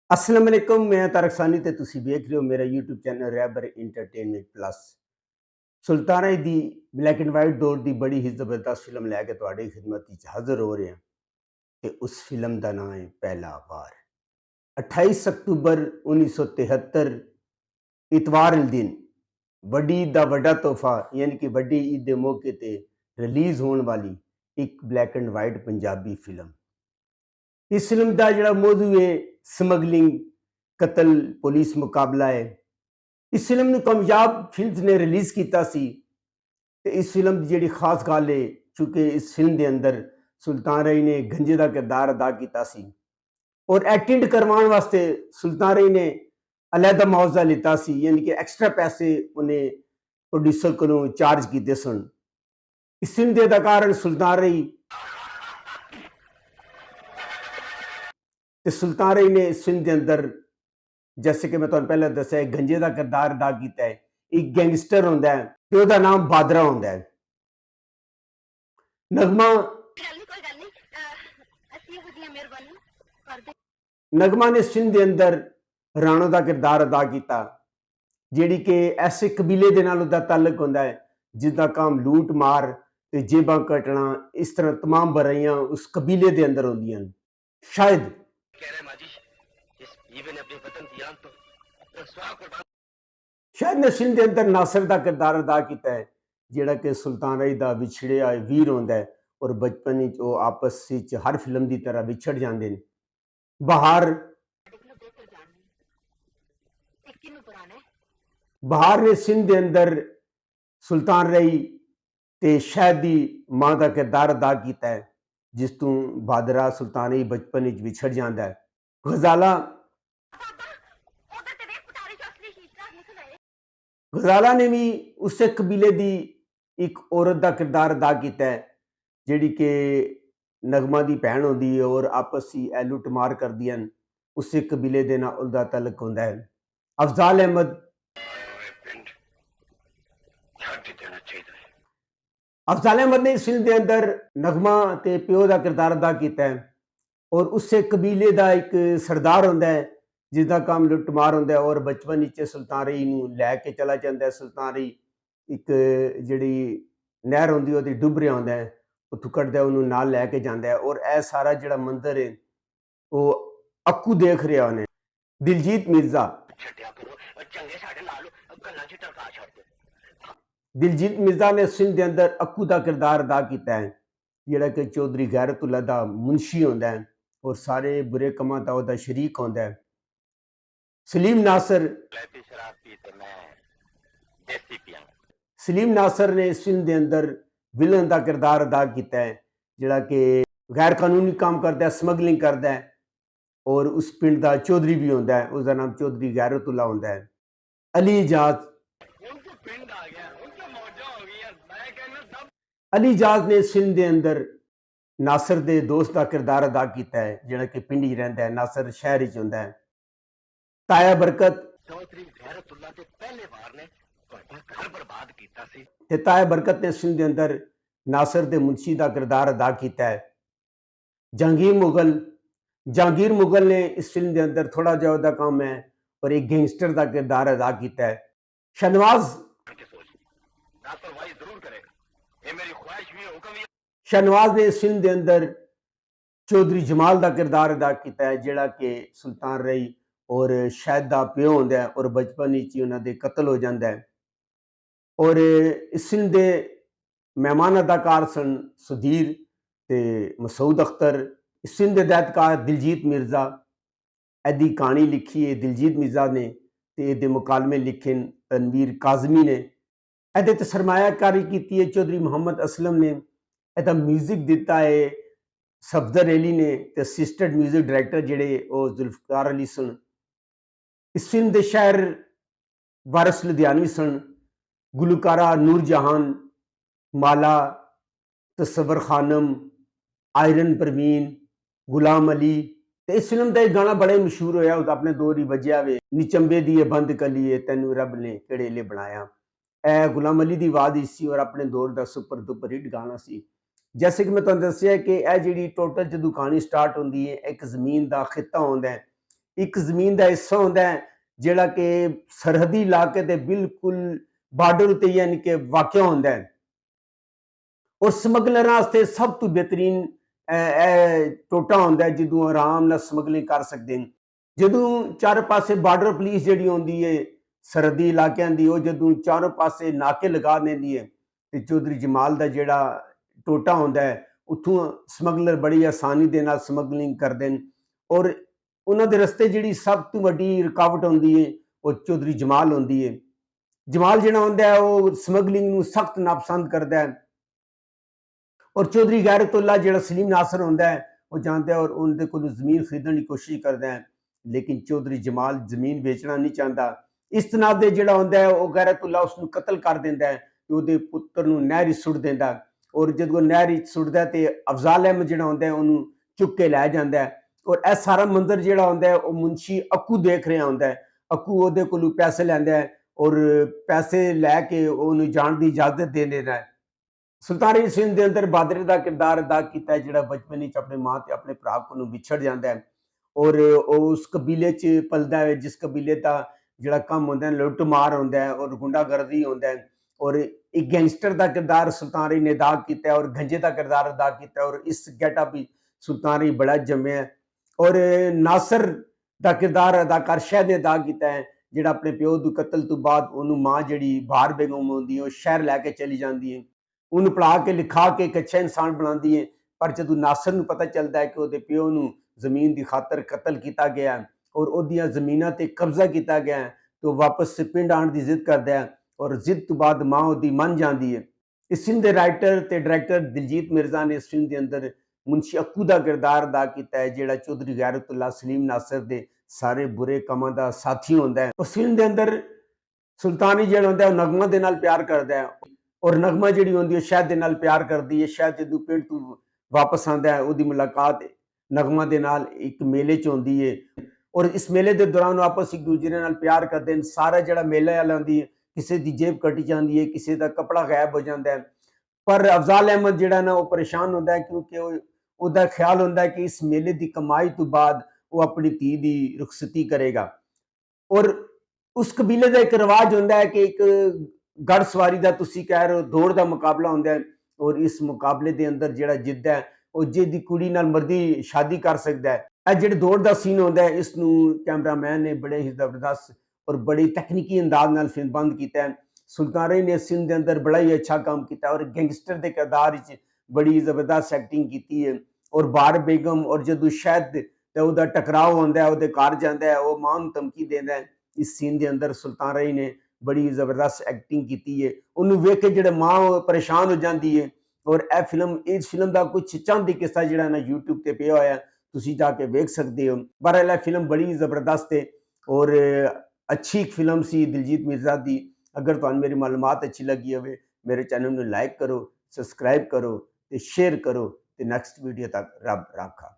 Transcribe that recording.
अस्सलाम वालेकुम, मैं तारक सानी ते तुसी देख रहे हो मेरा यूट्यूब चैनल रैबर इंटरटेनमेंट प्लस। सुल्ताना दी ब्लैक एंड वाइट दौर की बड़ी ही जबरदस्त फिल्म लैके तुहाडी खिदमत विच हाज़र हो रहे हैं ते उस फिल्म का नाम है पहला वार। 28 अक्तूबर 1973 इतवार दिन वड्डी ईद दा वड्डा तोहफा यानी कि वड्डी ईद के मौके ते रिलीज़ होने वाली एक black and white Punjabi film. इस फिल्म का जिहड़ा मौजू है स्मगलिंग, कतल, पुलिस मुकाबला है। इस फिल्म ਨੂੰ कामयाब फिल्म्स ने रिलीज़ किया सी ते इस फिल्म की जिहड़ी खास गल है चूंकि इस फिल्म के अंदर सुल्तान रई ने गंजे का किरदार अदा किया सी और एक्टिंग करवाने वास्ते सुल्तान रई ने अलहदा मुआवजा लिता सी यानी कि एक्स्ट्रा पैसे उन्हें प्रोड्यूसर को चार्ज किए सन। इस फिल्म के अदाकार सुल्तान रई ते सुल्तान रई ने इस फिल्म के अंदर जैसे कि मैं तुहानू पहले दस्सिया गंजे का किरदार अदा किया है। एक गैंगस्टर होंदा है ते ओहदा नाम बादरा होंदा है। नगमा नगमा ने इस फिल्म के अंदर राणो का किरदार अदा किया जिहड़ी कि ऐसे कबीले दे नाल उहदा ताल्लुक होंदा है जिसका काम लूट मार ते जेबां कटना इस तरह तमाम बुराइयां उस कबीले के अंदर होंदियां न। शायद शायद ने फिल्म के अंदर नासिर का किरदार अदा किया है जिहड़ा कि सुल्तान रई दा विछड़िया वीर होंदा है और बचपन विच वो आपस विच हर फिल्म की तरह विछड़ जाते हैं। बहार ने इस फिल्म के अंदर सुल्तान रई ते शहद की मां का किरदार अदा किया है जिस तू बादरा सुल्तान रई बचपन विच विछड़ जाता है। गजाला ने भी उस कबीले की एक औरत का किरदार अदा किया है जिहड़ी कि नगमा की भैन होंदी है और आपस ही लुट मार करदियां न। उस कबीले दे नाल उहदा ताल्लुक होंदा है। अफजाल अहमद अफजाल अहमद ने इस फिल्म के अंदर नगमा ते प्यो का किरदार अदा किया है और उस कबीले का एक सरदार होंदा है जिसका काम लुटमार होंदा है और बचपन विच सुल्तान रई नूं लैके चला जाता है। सुल्तान रई एक जिहड़ी नहर होंदी ओहदी डुब रहा होंदा है उत्थों कड्ढदा है उहनूं नाल लैके जांदा है और यह सारा जिहड़ा मंजर है वो अक्कू देख रहा उन्हें। दिलजीत मिर्जा दिलजीत मिर्जा ने इस फिल्म के अंदर अक्कू का किरदार अदा किया है जिहड़ा कि चौधरी गैरतुल्ला दा मुंशी होंदा है और सारे बुरे कमां दा ओहदा शरीक होंदा है। सलीम नासर ने इस फिल्म के अंदर विलन का किरदार अदा किया है जिहड़ा कि गैर कानूनी काम करता है, स्मगलिंग करता है और उस पिंड का चौधरी भी होंदा है, उसका नाम चौधरी गैरतुल्ला होंदा है। अली इजाज ने इस फिल्म के अंदर नासिर के दोस्त का किरदार अदा किया है जिहड़ा कि पिंड ही रहिंदा है, नासिर शहर विच होंदा है। ताया बरकत ताया बरकत ने इस फिल्म के अंदर नासिर के मुंशी का किरदार अदा किया है। जहांगीर मुगल ने इस फिल्म के अंदर थोड़ा जिहा उहदा काम है और एक गैंगस्टर का किरदार अदा किया है। शहनवाज ने इस फिल्म के अंदर चौधरी जमाल का किरदार अदा किया है जिहड़ा कि सुल्तान रई और शहद का प्यो होंदा है और बचपन विच उन्होंने कतल हो जाता है। और इस फिल्म के मेहमान अदाकार सन सुधीर ते मसूद अख्तर। इस फिल्म के हिदायतकार दिलजीत मिर्जा। एदी कहानी लिखी है दिलजीत मिर्जा ने ते एदे मुकालमे लिखे तनवीर काजमी ने। एदे ते सरमायाकारी की है चौधरी मोहम्मद असलम ने। एदा म्यूजिक दिता है सफदर अली ने ते असिस्टेंट म्यूजिक डायरैक्टर जिहड़े वो जुल्फकार अली सन। इस फिल्म के शायर वारिस लुधियानवी सन, गुलकारा नूर जहान, माला, तसव्वुर खानम, आयरन परवीन, गुलाम अली। इस फिल्म का एक गाना बड़ा ही मशहूर होया अपने दौर ही वजया वे निचंबे दी बंद कलिए तैनू रब ने केड़े ले बनाया। ए गुलाम अली की आवाज सी और अपने दौर का सुपर डुपर हिट गाना सी। जैसे कि मैं तुहानू दस्सिया कि यह जिहड़ी टोटल जदों कहानी स्टार्ट होंदी है एक जमीन का खिता होंदा है ਇੱਕ ਜ਼ਮੀਨ ਦਾ ਹਿੱਸਾ ਹੁੰਦਾ ਹੈ ਜਿਹੜਾ ਕਿ ਸਰਹੱਦੀ ਇਲਾਕੇ ਦੇ ਬਿਲਕੁਲ ਬਾਰਡਰ ਉਤੇ ਯਾਨੀ ਕਿ ਵਾਕਿਆ ਹੁੰਦਾ ਹੈ। ਔਰ ਸਮਗਲਰਾਂ ਵਾਸਤੇ ਸਭ ਤੋਂ ਬਿਹਤਰੀਨ ਟੋਟਾ ਹੁੰਦਾ ਜਦੋਂ ਆਰਾਮ ਨਾਲ ਸਮਗਲਿੰਗ ਕਰ ਸਕਦੇ ਨੇ। ਜਦੋਂ ਚਾਰੇ ਪਾਸੇ ਬਾਰਡਰ ਪੁਲਿਸ ਜਿਹੜੀ ਹੁੰਦੀ ਹੈ ਸਰਹੱਦੀ ਇਲਾਕਿਆਂ ਦੀ, ਉਹ ਜਦੋਂ ਚਾਰੋਂ ਪਾਸੇ ਨਾਕੇ ਲਗਾ ਦਿੰਦੀ ਹੈ ਤੇ ਚੌਧਰੀ ਜਮਾਲ ਦਾ ਜਿਹੜਾ ਟੋਟਾ ਹੁੰਦਾ ਹੈ ਉੱਥੋਂ ਸਮਗਲਰ ਬੜੀ ਆਸਾਨੀ ਦੇ ਨਾਲ ਸਮਗਲਿੰਗ ਕਰਦੇ ਨੇ। ਔਰ ਉਹਨਾਂ ਦੇ ਰਸਤੇ ਜਿਹੜੀ ਸਭ ਤੋਂ ਵੱਡੀ ਰੁਕਾਵਟ ਹੁੰਦੀ ਹੈ ਉਹ ਚੌਧਰੀ ਜਮਾਲ ਹੁੰਦੀ ਹੈ। ਜਮਾਲ ਜਿਹੜਾ ਹੁੰਦਾ ਹੈ ਉਹ ਸਮਗਲਿੰਗ ਨੂੰ ਸਖਤ ਨਾਪਸੰਦ ਕਰਦਾ ਹੈ। ਔਰ ਚੌਧਰੀ ਗੈਰਤੁल्ला ਜਿਹੜਾ ਸਲੀਮ ਨਾਸਰ ਹੁੰਦਾ ਹੈ ਉਹ ਜਾਣਦਾ ਹੈ ਔਰ ਉਹਦੇ ਕੋਲ ਜ਼ਮੀਨ ਖਰੀਦਣ ਦੀ ਕੋਸ਼ਿਸ਼ ਕਰਦਾ ਹੈ, ਲੇਕਿਨ ਚੌਧਰੀ ਜਮਾਲ ਜ਼ਮੀਨ ਵੇਚਣਾ ਨਹੀਂ ਚਾਹੁੰਦਾ। ਇਸ ਤਨਾਬ ਦੇ ਜਿਹੜਾ ਹੁੰਦਾ ਹੈ ਉਹ ਗੈਰਤੁल्ला ਉਸ ਨੂੰ ਕਤਲ ਕਰ ਦਿੰਦਾ ਹੈ ਤੇ ਉਹਦੇ ਪੁੱਤਰ ਨੂੰ ਨਹਿਰ ਵਿੱਚ ਸੁੱਟ ਦਿੰਦਾ। ਔਰ ਜਦੋਂ ਨਹਿਰ ਵਿੱਚ ਸੁੱਟਦਾ ਤੇ ਅਫਜ਼ਾਲ ਅਹਿਮਦ ਜਿਹੜਾ ਹੁੰਦਾ ਹੈ ਉਹਨੂੰ ਚੁੱਕ ਕੇ ਲੈ ਜਾਂਦਾ ਹੈ। ਔਰ ਇਹ ਸਾਰਾ ਮੰਜ਼ਰ ਜਿਹੜਾ ਹੁੰਦਾ ਹੈ ਉਹ ਮੁਨਸ਼ੀ ਅੱਕੂ ਦੇਖ ਰਿਹਾ ਹੁੰਦਾ ਹੈ। ਅੱਕੂ ਉਹਦੇ ਕੋਲੋਂ ਪੈਸੇ ਲੈਂਦਾ ਹੈ ਔਰ ਪੈਸੇ ਲੈ ਕੇ ਉਹਨੂੰ ਜਾਣ ਦੀ ਇਜਾਜ਼ਤ ਦੇ ਦਿੰਦਾ ਹੈ। ਸੁਲਤਾਨ ਰਣਜੀਤ ਸਿੰਘ ਦੇ ਅੰਦਰ ਬਾਦਰੇ ਦਾ ਕਿਰਦਾਰ ਅਦਾ ਕੀਤਾ ਜਿਹੜਾ ਬਚਪਨ ਵਿੱਚ ਆਪਣੇ ਮਾਂ ਤੇ ਆਪਣੇ ਭਰਾ ਕੋਲੋਂ ਵਿਛੜ ਜਾਂਦਾ ਹੈ ਔਰ ਉਹ ਉਸ ਕਬੀਲੇ 'ਚ ਪਲਦਾ ਹੈ ਜਿਸ ਕਬੀਲੇ ਦਾ ਜਿਹੜਾ ਕੰਮ ਹੁੰਦਾ ਹੈ ਲੁੱਟ ਮਾਰ ਹੁੰਦਾ ਹੈ ਔਰ ਗੁੰਡਾਗਰਦੀ ਹੁੰਦਾ ਹੈ। ਔਰ ਇੱਕ ਗੈਂਗਸਟਰ ਦਾ ਕਿਰਦਾਰ ਸੁਲਤਾਨ ਰਣੀ ਨੇ ਅਦਾ ਕੀਤਾ ਔਰ ਗੰਜੇ ਦਾ ਕਿਰਦਾਰ ਅਦਾ ਕੀਤਾ ਔਰ ਇਸ ਗੈਟਅਪ ਵੀ ਸੁਲਤਾਨ ਰਣੀ ਬੜਾ ਜੰਮਿਆ। ਔਰ ਨਾਸਰ ਦਾ ਕਿਰਦਾਰ ਅਦਾਕਾਰ ਸ਼ਹਿਦ ਨੇ ਅਦਾ ਕੀਤਾ ਹੈ ਜਿਹੜਾ ਆਪਣੇ ਪਿਓ ਦੇ ਕਤਲ ਤੋਂ ਬਾਅਦ ਉਹਨੂੰ ਮਾਂ ਜਿਹੜੀ ਬਾਹਰ ਬੇਗਮ ਹੁੰਦੀ ਹੈ ਉਹ ਸ਼ਹਿਰ ਲੈ ਕੇ ਚਲੀ ਜਾਂਦੀ ਹੈ, ਉਹਨੂੰ ਪੜਾ ਕੇ ਲਿਖਾ ਕੇ ਇੱਕ ਅੱਛਾ ਇਨਸਾਨ ਬਣਾਉਂਦੀ ਹੈ। ਪਰ ਜਦੋਂ ਨਾਸਰ ਨੂੰ ਪਤਾ ਚੱਲਦਾ ਹੈ ਕਿ ਉਹਦੇ ਪਿਓ ਨੂੰ ਜ਼ਮੀਨ ਦੀ ਖਾਤਰ ਕਤਲ ਕੀਤਾ ਗਿਆ ਔਰ ਉਹਦੀਆਂ ਜ਼ਮੀਨਾਂ ਤੇ ਕਬਜ਼ਾ ਕੀਤਾ ਗਿਆ ਤਾਂ ਉਹ ਵਾਪਸ ਪਿੰਡ ਆਉਣ ਦੀ ਜ਼ਿੱਦ ਕਰਦਾ ਹੈ ਔਰ ਜ਼ਿੱਦ ਤੋਂ ਬਾਅਦ ਮਾਂ ਉਹਦੀ ਮੰਨ ਜਾਂਦੀ ਹੈ। ਇਸ ਫਿਲਮ ਦੇ ਰਾਈਟਰ ਤੇ ਡਾਇਰੈਕਟਰ ਦਿਲਜੀਤ ਮਿਰਜ਼ਾ ਨੇ ਇਸ ਫਿਲਮ ਦੇ ਅੰਦਰ ਮੁਨਸ਼ੀ ਅੱਕੂ ਦਾ ਕਿਰਦਾਰ ਅਦਾ ਕੀਤਾ ਹੈ ਜਿਹੜਾ ਚੌਧਰੀ ਗੈਰਤੁल्ला ਸਲੀਮ ਨਾਸਰ ਦੇ ਸਾਰੇ ਬੁਰੇ ਕੰਮਾਂ ਦਾ ਸਾਥੀ ਹੁੰਦਾ ਹੈ। ਉਸ ਫਿਲਮ ਦੇ ਅੰਦਰ ਸੁਲਤਾਨੀ ਜਿਹੜਾ ਹੁੰਦਾ ਉਹ ਨਗਮਾ ਦੇ ਨਾਲ ਪਿਆਰ ਕਰਦਾ ਹੈ ਔਰ ਨਗਮਾ ਜਿਹੜੀ ਹੁੰਦੀ ਹੈ ਸ਼ਹਿਦ ਦੇ ਨਾਲ ਪਿਆਰ ਕਰਦੀ ਹੈ। ਸ਼ਹਿਦ ਜਦੋਂ ਪਿੰਡ ਤੋਂ ਵਾਪਸ ਆਉਂਦਾ ਹੈ ਉਹਦੀ ਮੁਲਾਕਾਤ ਨਗਮਾ ਦੇ ਨਾਲ ਇੱਕ ਮੇਲੇ 'ਚ ਹੁੰਦੀ ਹੈ ਔਰ ਇਸ ਮੇਲੇ ਦੇ ਦੌਰਾਨ ਆਪਸ ਇੱਕ ਦੂਜੇ ਨਾਲ ਪਿਆਰ ਕਰਦੇ ਨੇ। ਸਾਰਾ ਜਿਹੜਾ ਮੇਲਾ ਵਾਲਾ ਹੁੰਦੀ ਹੈ ਕਿਸੇ ਦੀ ਜੇਬ ਕੱਟੀ ਜਾਂਦੀ ਹੈ, ਕਿਸੇ ਦਾ ਕਪੜਾ ਗਾਇਬ ਹੋ ਜਾਂਦਾ ਹੈ। ਪਰ ਅਫਜ਼ਾਲ ਅਹਿਮਦ ਜਿਹੜਾ ਨਾ ਉਹ ਪਰੇਸ਼ਾਨ ਹੁੰਦਾ ਹੈ ਕਿਉਂਕਿ ਉਹਦਾ ਖਿਆਲ ਹੁੰਦਾ ਹੈ ਕਿ ਇਸ ਮੇਲੇ ਦੀ ਕਮਾਈ ਤੋਂ ਬਾਅਦ ਉਹ ਆਪਣੀ ਧੀ ਦੀ ਰੁਖਸਤੀ ਕਰੇਗਾ। ਔਰ ਉਸ ਕਬੀਲੇ ਦਾ ਇੱਕ ਰਿਵਾਜ ਹੁੰਦਾ ਹੈ ਕਿ ਇੱਕ ਘੜ ਸਵਾਰੀ ਦਾ ਤੁਸੀਂ ਕਹਿ ਰਹੇ ਹੋ ਦੌੜ ਦਾ ਮੁਕਾਬਲਾ ਹੁੰਦਾ ਹੈ ਔਰ ਇਸ ਮੁਕਾਬਲੇ ਦੇ ਅੰਦਰ ਜਿਹੜਾ ਜਿੱਤਦਾ ਹੈ ਉਹ ਜਿਹਦੀ ਕੁੜੀ ਨਾਲ ਮਰਦੀ ਸ਼ਾਦੀ ਕਰ ਸਕਦਾ ਹੈ। ਇਹ ਜਿਹੜੇ ਦੌੜ ਦਾ ਸੀਨ ਹੁੰਦਾ ਹੈ ਇਸ ਨੂੰ ਕੈਮਰਾਮੈਨ ਨੇ ਬੜੇ ਹੀ ਜ਼ਬਰਦਸਤ ਔਰ ਬੜੀ ਤਕਨੀਕੀ ਅੰਦਾਜ਼ ਨਾਲ ਫਿਲਮਬੰਦ ਕੀਤਾ ਹੈ। ਸੁਲਤਾਨ ਰਣੀ ਨੇ ਇਸ ਫਿਲਮ ਦੇ ਅੰਦਰ ਬੜਾ ਹੀ ਅੱਛਾ ਕੰਮ ਕੀਤਾ ਔਰ ਗੈਂਗਸਟਰ ਦੇ ਕਿਰਦਾਰ ਵਿੱਚ ਬੜੀ ਜ਼ਬਰਦਸਤ ਐਕਟਿੰਗ ਕੀਤੀ ਹੈ। ਔਰ ਬਾਰ ਬੇਗਮ ਔਰ ਜਦੋਂ ਸ਼ਹਿਦ ਤੇ ਉਹਦਾ ਟਕਰਾਅ ਹੁੰਦਾ ਹੈ ਉਹਦੇ ਘਰ ਜਾਂਦਾ ਹੈ ਉਹ ਮਾਂ ਨੂੰ ਧਮਕੀ ਦਿੰਦਾ ਹੈ। ਇਸ ਸੀਨ ਦੇ ਅੰਦਰ ਸੁਲਤਾਨ ਰਣੀ ਨੇ ਬੜੀ ਜ਼ਬਰਦਸਤ ਐਕਟਿੰਗ ਕੀਤੀ ਹੈ। ਉਹਨੂੰ ਵੇਖ ਕੇ ਜਿਹੜੇ ਮਾਂ ਪਰੇਸ਼ਾਨ ਹੋ ਜਾਂਦੀ ਹੈ ਔਰ ਇਸ ਫਿਲਮ ਦਾ ਕੁਝ ਚੰਦ ਕਿੱਸਾ ਜਿਹੜਾ ਨਾ YouTube ਤੇ ਪਿਆ ਹੋਇਆ ਤੁਸੀਂ ਜਾ ਕੇ ਵੇਖ ਸਕਦੇ ਹੋ। ਬਹਰਹਾਲ ਇਹ ਫਿਲਮ ਬੜੀ ਜ਼ਬਰਦਸਤ ਹੈ ਔਰ ਅੱਛੀ ਫਿਲਮ ਸੀ ਦਿਲਜੀਤ ਮਿਰਜ਼ਾ ਦੀ। ਅਗਰ ਤੁਹਾਨੂੰ ਮੇਰੀ ਮਾਲੂਮਾਤ ਅੱਛੀ ਲੱਗੀ ਹੋਵੇ ਮੇਰੇ ਚੈਨਲ ਨੂੰ ਲਾਈਕ ਕਰੋ, ਸਬਸਕ੍ਰਾਈਬ ਕਰੋ ਤੇ ਸ਼ੇਅਰ ਕਰੋ ਤੇ ਨੈਕਸਟ ਵੀਡੀਓ ਤੱਕ ਰੱਬ ਰਾਖਾ।